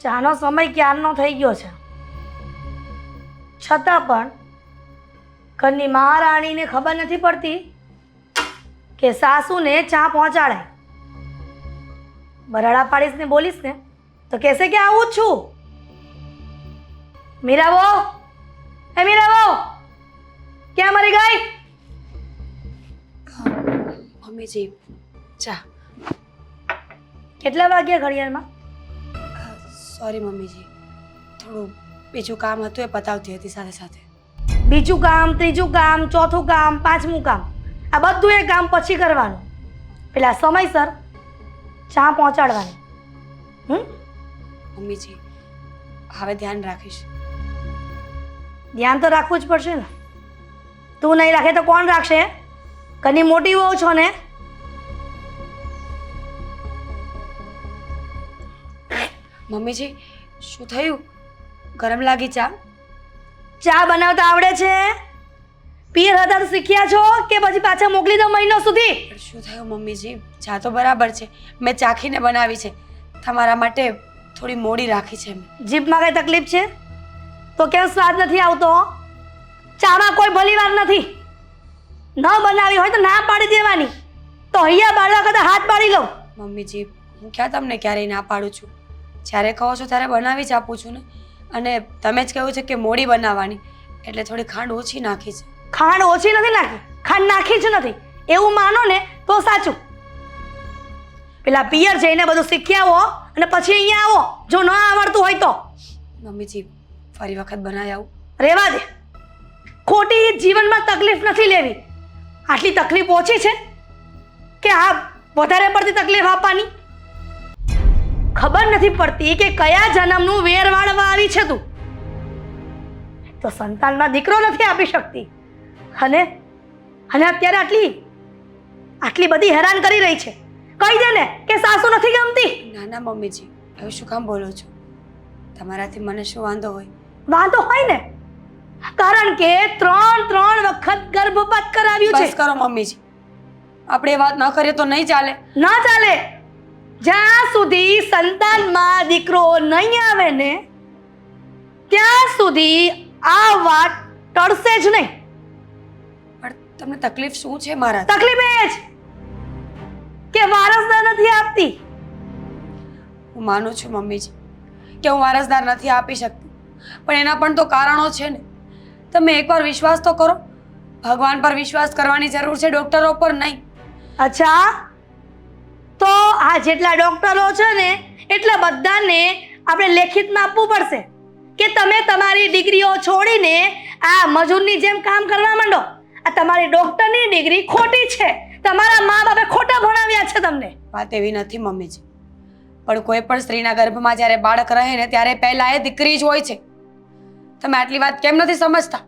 ચાનો સમય ક્યારનો થઈ ગયો છે, છતાં પણ ઘરની મહારાણીને ખબર નથી પડતી કે સાસુને ચા પહોંચાડે. બરાડા પાડીશ ને બોલીશ ને તો કહેશે કે આવું જ છું. મીરાબો, હે મીરાબો, ક્યાં મરી ગઈ? મમ્મીજી ચા. કેટલા વાગ્યા ઘડિયાળમાં? સોરી મમ્મીજી, થોડું બીજું કામ હતું એ પતાવતી હતી સાથે સાથે. બીજું કામ, ત્રીજું કામ, ચોથું કામ, પાંચમું કામ, આ બધું એ કામ પછી કરવાનું. પેલા સમયસર ચા પહોંચાડવાની. મમ્મીજી હવે ધ્યાન રાખીશ. ધ્યાન તો રાખવું જ પડશે ને. તું નહીં રાખે તો કોણ રાખશે? ઘરની મોટી વહુ છો ને. મમ્મીજી શું થયું? ગરમ લાગી ચા? ચા બનાવતા આવડે છે? પિયર હતા તો શીખ્યા છો કે પછી પાછા મોકલી દો મહિનો સુધી? પણ શું થયું મમ્મીજી? ચા તો બરાબર છે, મેં ચાખીને બનાવી છે. તમારા માટે થોડી મોડી રાખી છે મેં. જીભમાં કઈ તકલીફ છે તો કેમ સ્વાદ નથી આવતો? ચામાં કોઈ ભલીવાર નથી. ન બનાવી હોય તો ના પાડી દેવાની. તો અહીંયા બાળવા કરતા હાથ પાડી લો. મમ્મીજી હું ક્યાં તમને ક્યારેય ના પાડું છું? જ્યારે કહો છો ત્યારે બનાવી જ આપું છું ને. અને તમે જ કહ્યું છે કે મોડી બનાવવાની, એટલે થોડી ખાંડ ઓછી નાખી છે. ખાંડ ઓછી નથી નાખી, ખાંડ નાખી જ નથી એવું માનો ને તો સાચું. પેલા પિયર જઈને બધું શીખી આવો અને પછી અહીંયા આવો જો ન આવડતું હોય તો. મમ્મીજી ફરી વખત બનાવી આવું? રહેવા દે. ખોટી જીવનમાં તકલીફ નથી લેવી. આટલી તકલીફ ઓછી છે કે આ વધારે પડતી તકલીફ આપવાની? ખબર નથી પડતી કે કયા જન્મનું વેર વાળવા આવી છે તું. તો સંતાનમાં દીકરો નથી આપી શકતી અને અત્યારે આટલી બધી હેરાન કરી રહી છે. કહી દે ને કે સાસુ નથી ગમતી. ના ના મમ્મીજી એવું શું કામ બોલો છો? તમારાથી મને શું વાંધો હોય? વાંધો હોય ને, કારણ કે ત્રણ વખત ગર્ભપાત કરાવ્યું છે. બસ કરો મમ્મીજી, આપણે એ વાત ન કરીએ તો નહીં ચાલે. ના ચાલે. જ્યાં સુધી સંતાનમાં દીકરો નહીં આવે ને ત્યાં સુધી આ વાત ટળશે જ નહીં. પણ તમને તકલીફ શું છે મારા? તકલીફ એ જ કે વારસદાર નથી આપતી. હું માનું છું મમ્મીજી કે હું વારસદાર નથી આપી શકતી, પણ એના પણ તો કારણો છે ને. તમે એકવાર વિશ્વાસ તો કરો. ભગવાન પર વિશ્વાસ કરવાની જરૂર છે, ડોક્ટરો પર નહીં. અચ્છા, તો આ જેટલા ડોક્ટરો છે ને એટલા બધાને આપણે લેખિતમાં આપવું પડશે કે તમે તમારી ડિગ્રીઓ છોડીને આ મજૂરની જેમ કામ કરવા માંડો. આ તમારી ડોક્ટરની ડિગ્રી ખોટી છે. તમારા મા બાપે ખોટા ભણાવ્યા છે તમને. વાત એવી નથી મમ્મીજી, પણ કોઈ પણ સ્ત્રીના ગર્ભમાં જ્યારે બાળક રહે ને ત્યારે પહેલા એ દીકરી જ હોય છે. તમે આટલી વાત કેમ નથી સમજતા?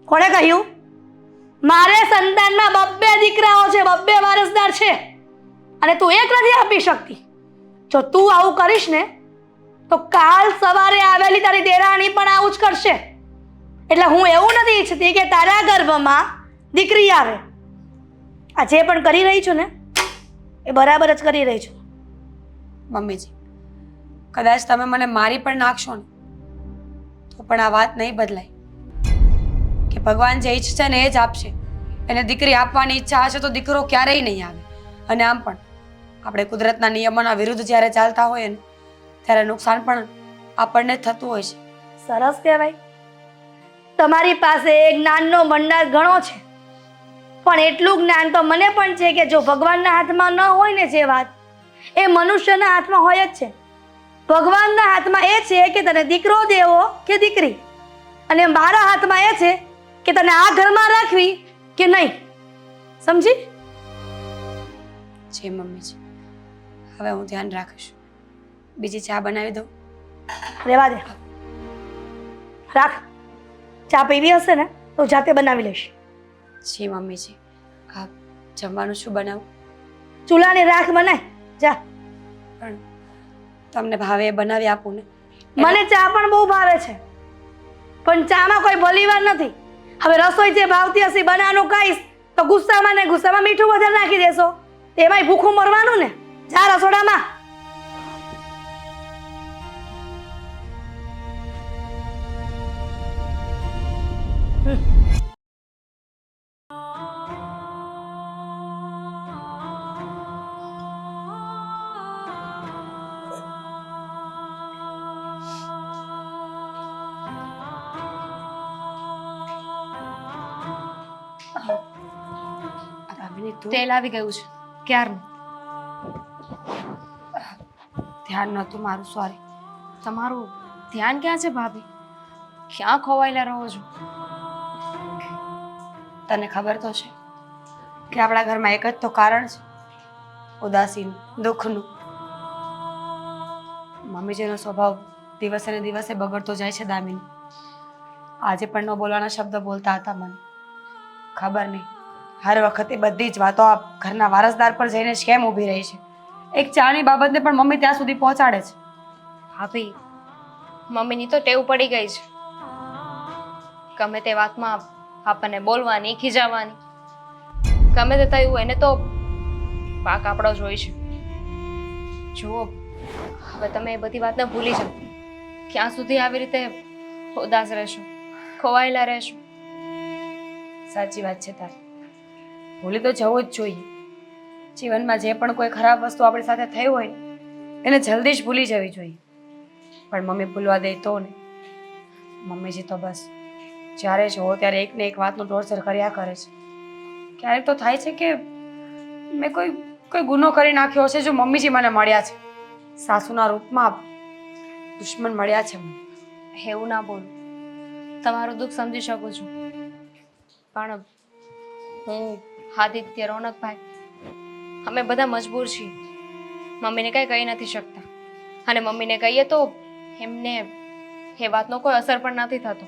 કોણે કહ્યું? મારે સંતાનમાં 2 દીકરાઓ છે, 2 વારસદાર છે અને તું એક નથી આપી શકતી. જો તું આવું કરીશ ને તો કાલ સવારે આવેલી તારી દેરાણી પણ આવું જ કરશે. એટલે હું એવું નથી ઈચ્છતી કે તારા ગર્ભમાં દીકરી આવે. આ જે પણ કરી રહી છું ને એ બરાબર જ કરી રહી છું. મમ્મીજી કદાચ તમે મને મારી પણ નાખશો ને તો પણ આ વાત નહીં બદલાય કે ભગવાન જે ઈચ્છશે ને એ જ આપશે. એને દીકરી આપવાની ઈચ્છા હશે તો દીકરો ક્યારેય નહીં આવે. અને આમ પણ આપણે કુદરતના નિયમોના વિરુદ્ધ જ્યારે ચાલતા હોઈએ ને ત્યારે નુકસાન પણ આપણને જ થતું હોય છે. સરસ કહેવાય. તમારી પાસે જ્ઞાનનો ભંડાર ઘણો છે, પણ એટલું જ્ઞાન તો મને પણ છે કે જો ભગવાનના હાથમાં ન હોય ને જે વાત એ મનુષ્યના હાથમાં હોય જ છે. ભગવાનના હાથમાં એ છે કે તને દીકરો દેવો કે દીકરી, અને મારા હાથમાં એ છે કે તને આ ઘરમાં રાખવી કે નહીં. સમજી? જી મમ્મીજી, હવે હું ધ્યાન રાખીશ. બીજી ચા બનાવી દઉં? રહેવા દે. રાખ. ચા પીવી હશે ને તો જાતે બનાવી લઈશ. જી મમ્મીજી. આ જમવાનું શું બનાવું? ચૂલાની રાખ બનાય જા. પણ તમને ભાવે એ બનાવી આપું ને? મને ચા પણ બહુ ભાવે છે, પણ ચામાં કોઈ ભલીવાર નથી. હવે રસોઈ જે ભાવતી હશે બનાવવાનું કહીશ તો ગુસ્સામાં ને ગુસ્સામાં મીઠું વધારે નાખી દેશો. એમાંય ભૂખું મરવાનું ને. જા રસોડામાં. તેલ આવી ગયું છે ક્યારનું. ધ્યાન નહોતું મારું, સોરી. તમારું ધ્યાન ક્યાં છે ભાભી? ક્યાં ખોવાયેલા રહો છો? તને ખબર તો છે કે આપણા ઘરમાં એક જ તો કારણ છે, ઉદાસીનું, દુઃખનું. મમ્મીજીનો સ્વભાવ દિવસે ને દિવસે બગડતો જાય છે દામિની. આજે પણ ન બોલવાના શબ્દ બોલતા હતા મને. ખબર નહીં હર વખતે બધી જ વાતો આ ઘરના વારસદાર પર જઈને જ કેમ ઊભી રહી છે. એક ચાની બાબતને પણ મમ્મી ત્યાં સુધી પહોંચાડે છે. ભાભી, મમ્મીની તો ટેવ પડી ગઈ છે ગમે તે વાતમાં આપણને બોલવાની, ખીજાવાની. ગમે તે થયું એને તો પાક આપણો જ હોય છે. જુઓ, હવે તમે એ બધી વાતને ભૂલી જાઓ. ક્યાં સુધી આવી રીતે ઉદાસ રહેશો, ખોવાયેલા રહેશો? સાચી વાત છે તારી. ભૂલી તો જવું જ જોઈએ. જીવનમાં જે પણ કોઈ ખરાબ વસ્તુ આપણી સાથે થઈ હોય એને જલ્દી જ ભૂલી જવી જોઈએ. પણ મમ્મી ભૂલવા દે તો ને. મમ્મીજી તો બસ જ્યારે જોવો ત્યારે એક ને એક વાતનું ટોર્ચર કર્યા કરે છે. ક્યારેક તો થાય છે કે મેં કોઈ ગુનો કરી નાખ્યો હશે જો મમ્મીજી મને મળ્યા છે. સાસુના રૂપમાં દુશ્મન મળ્યા છે મને. એવું ના બોલો. તમારું દુઃખ સમજી શકું છું, પણ હું, આદિત્ય, રોનકભાઈ, અમે બધા મજબૂર છીએ. મમ્મીને કંઈ કહી નથી શકતા, અને મમ્મીને કહીએ તો એમને એ વાતનો કોઈ અસર પણ નથી થતો.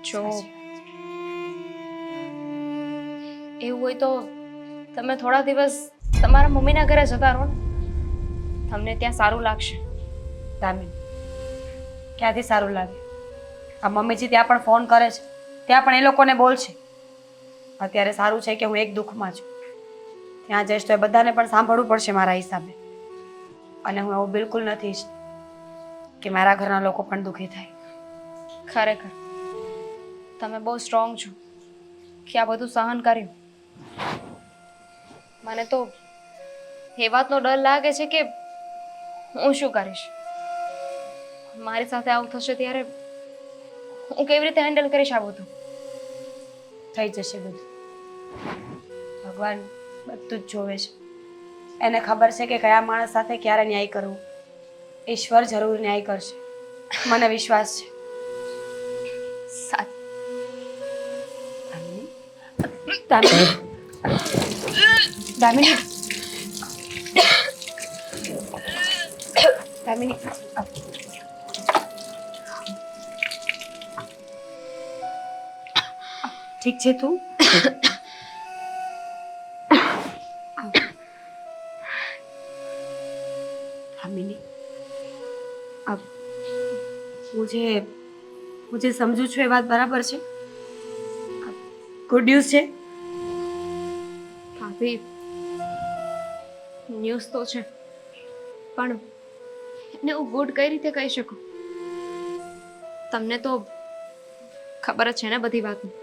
જો એવું હોય તો તમે થોડા દિવસ તમારા મમ્મીના ઘરે જતા રહો ને. તમને ત્યાં સારું લાગશે. દામિની, ક્યાંથી સારું લાગે? આ મમ્મીજી ત્યાં પણ ફોન કરે છે, ત્યાં પણ એ લોકોને બોલશે. અત્યારે સારું છે કે હું એક દુઃખમાં છું. ત્યાં જઈશ તો એ બધાને પણ સાંભળવું પડશે મારા હિસાબે. અને હું એવું બિલકુલ નથી ઈચ્છતી કે મારા ઘરના લોકો પણ દુઃખી થાય. ખરેખર તમે બહુ સ્ટ્રોંગ છો કે આ બધું સહન કર્યું. મને તો એ વાતનો ડર લાગે છે કે હું શું કરીશ. મારી સાથે આવું થશે ત્યારે હું કેવી રીતે હેન્ડલ કરીશ આ બધું? થઈ જશે બધું. ભગવાન બધું જ જોવે છે. એને ખબર છે કે કયા માણસ સાથે ક્યારે ન્યાય કરવો. ઈશ્વર જરૂર ન્યાય કરશે, મને વિશ્વાસ છે. દામિની, દામિની, દામિની, ઠીક છે તું? દામિની, હું જે સમજુ છું એ વાત બરાબર છે? ગુડ ન્યૂઝ છે? ભાભી, ન્યૂઝ તો છે, પણ એને હું ગુડ કઈ રીતે કહી શકું? તમને તો ખબર જ છે ને બધી વાતની.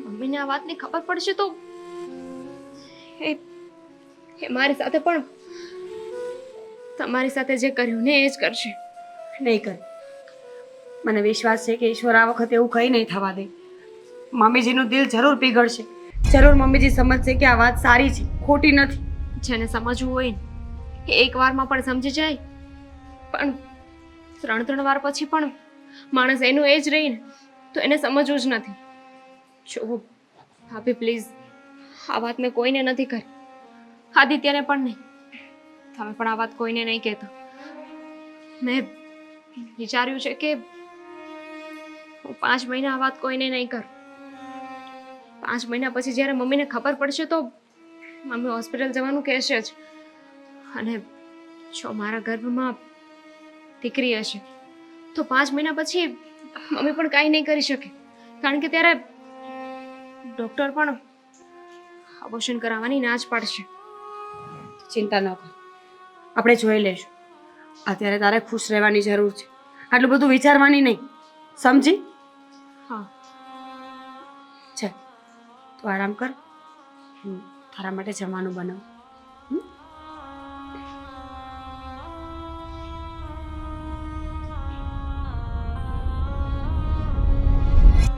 મમ્મીને આ વાતની ખબર પડશે તો એ મારી સાથે પણ તમારી સાથે જે કર્યું ને એ જ કરશે. નહીં કરે. મને વિશ્વાસ છે કે ઈશ્વર આ વખતે એવું કંઈ નહીં થવા દે. મમ્મીજીનું દિલ જરૂર પીગળશે. જરૂર મમ્મીજી સમજશે કે આ વાત સારી છે, ખોટી નથી. જેને સમજવું હોય ને એ એક વારમાં પણ સમજી જાય, પણ 3 વાર પછી પણ માણસ એનું એ જ રહીને તો એને સમજવું જ નથી. જો ભાભી પ્લીઝ, આ વાત મેં કોઈને નથી કરી, આદિત્યને પણ નહીં. તમે પણ આ વાત કોઈને નહીં કહેતા. મેં વિચાર્યું છે કે હું 5 મહિના આ વાત કોઈને નહીં કરું. 5 મહિના પછી જ્યારે મમ્મીને ખબર પડશે તો મમ્મી હોસ્પિટલ જવાનું કહેશે જ. અને જો મારા ગર્ભમાં દીકરી હશે તો 5 મહિના પછી મમ્મી પણ કાંઈ નહીં કરી શકે, કારણ કે ત્યારે ડૉક્ટર પણ અબોર્શન કરાવવાની ના જ પાડશે. ચિંતા ન કર, આપણે જોઈ લઈશું. અત્યારે તારે ખુશ રહેવાની જરૂર છે, આટલું બધું વિચારવાની નહીં, સમજી? હા. ચાલ તું આરામ કર, હું તારા માટે જમવાનું બનાવું.